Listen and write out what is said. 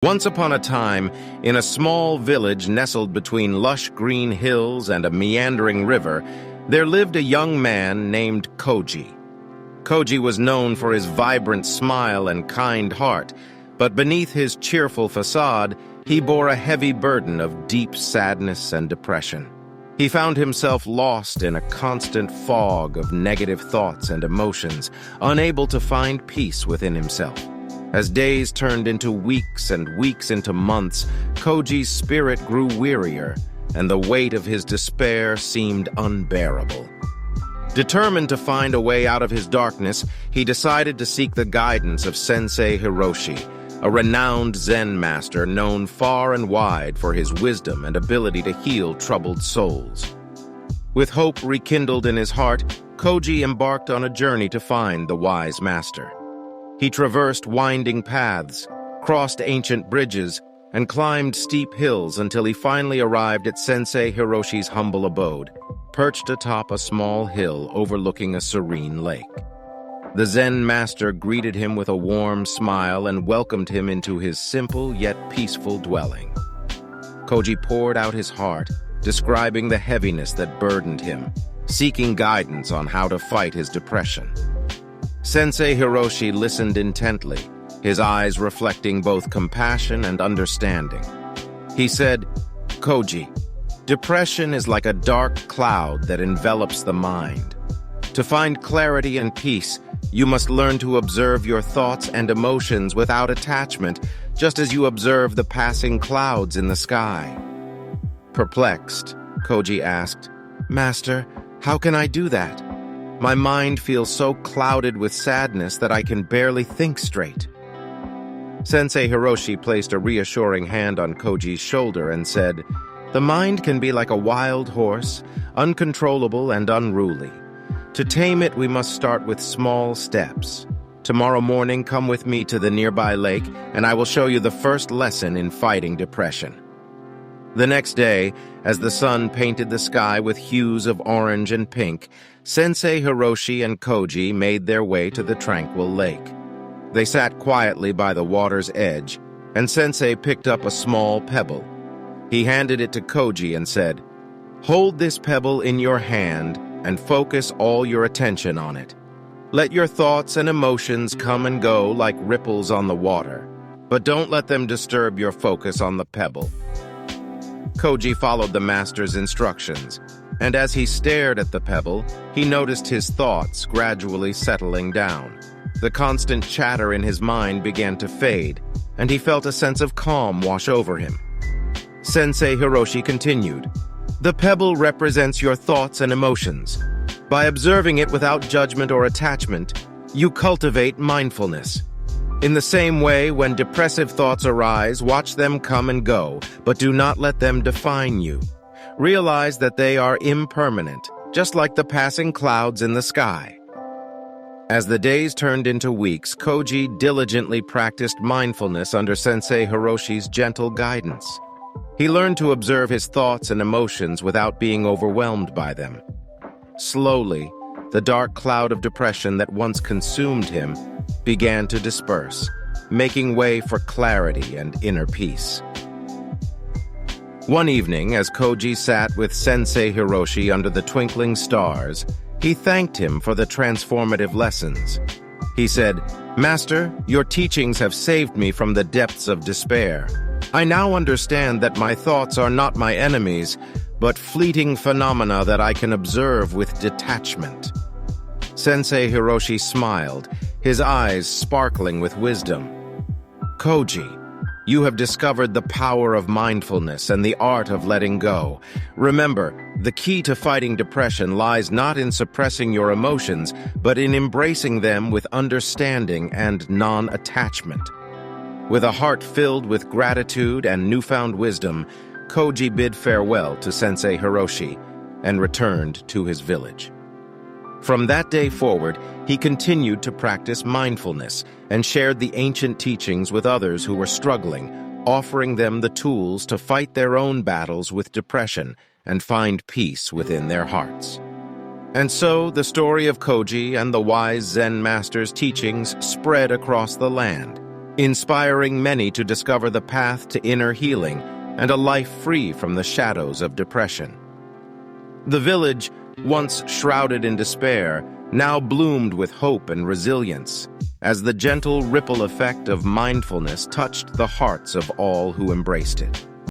Once upon a time, in a small village nestled between lush green hills and a meandering river, there lived a young man named Koji. Koji was known for his vibrant smile and kind heart, but beneath his cheerful facade, he bore a heavy burden of deep sadness and depression. He found himself lost in a constant fog of negative thoughts and emotions, unable to find peace within himself. As days turned into weeks and weeks into months, Koji's spirit grew wearier, and the weight of his despair seemed unbearable. Determined to find a way out of his darkness, he decided to seek the guidance of Sensei Hiroshi, a renowned Zen master known far and wide for his wisdom and ability to heal troubled souls. With hope rekindled in his heart, Koji embarked on a journey to find the wise master. He traversed winding paths, crossed ancient bridges, and climbed steep hills until he finally arrived at Sensei Hiroshi's humble abode, perched atop a small hill overlooking a serene lake. The Zen master greeted him with a warm smile and welcomed him into his simple yet peaceful dwelling. Koji poured out his heart, describing the heaviness that burdened him, seeking guidance on how to fight his depression. Sensei Hiroshi listened intently, his eyes reflecting both compassion and understanding. He said, "Koji, depression is like a dark cloud that envelops the mind. To find clarity and peace, you must learn to observe your thoughts and emotions without attachment, just as you observe the passing clouds in the sky." Perplexed, Koji asked, "Master, how can I do that? My mind feels so clouded with sadness that I can barely think straight." Sensei Hiroshi placed a reassuring hand on Koji's shoulder and said, "The mind can be like a wild horse, uncontrollable and unruly. To tame it, we must start with small steps. Tomorrow morning, come with me to the nearby lake, and I will show you the first lesson in fighting depression." The next day, as the sun painted the sky with hues of orange and pink, Sensei Hiroshi and Koji made their way to the tranquil lake. They sat quietly by the water's edge, and Sensei picked up a small pebble. He handed it to Koji and said, "Hold this pebble in your hand and focus all your attention on it. Let your thoughts and emotions come and go like ripples on the water, but don't let them disturb your focus on the pebble." Koji followed the master's instructions, and as he stared at the pebble, he noticed his thoughts gradually settling down. The constant chatter in his mind began to fade, and he felt a sense of calm wash over him. Sensei Hiroshi continued, "The pebble represents your thoughts and emotions. By observing it without judgment or attachment, you cultivate mindfulness. In the same way, when depressive thoughts arise, watch them come and go, but do not let them define you. Realize that they are impermanent, just like the passing clouds in the sky." As the days turned into weeks, Koji diligently practiced mindfulness under Sensei Hiroshi's gentle guidance. He learned to observe his thoughts and emotions without being overwhelmed by them. Slowly, the dark cloud of depression that once consumed him began to disperse, making way for clarity and inner peace. One evening, as Koji sat with Sensei Hiroshi under the twinkling stars, he thanked him for the transformative lessons. He said, "Master, your teachings have saved me from the depths of despair. I now understand that my thoughts are not my enemies, but fleeting phenomena that I can observe with detachment." Sensei Hiroshi smiled, his eyes sparkling with wisdom. "Koji, you have discovered the power of mindfulness and the art of letting go. Remember, the key to fighting depression lies not in suppressing your emotions, but in embracing them with understanding and non-attachment." With a heart filled with gratitude and newfound wisdom, Koji bid farewell to Sensei Hiroshi and returned to his village. From that day forward, he continued to practice mindfulness and shared the ancient teachings with others who were struggling, offering them the tools to fight their own battles with depression and find peace within their hearts. And so, the story of Koji and the wise Zen master's teachings spread across the land, inspiring many to discover the path to inner healing and a life free from the shadows of depression. The village, once shrouded in despair, now bloomed with hope and resilience, as the gentle ripple effect of mindfulness touched the hearts of all who embraced it.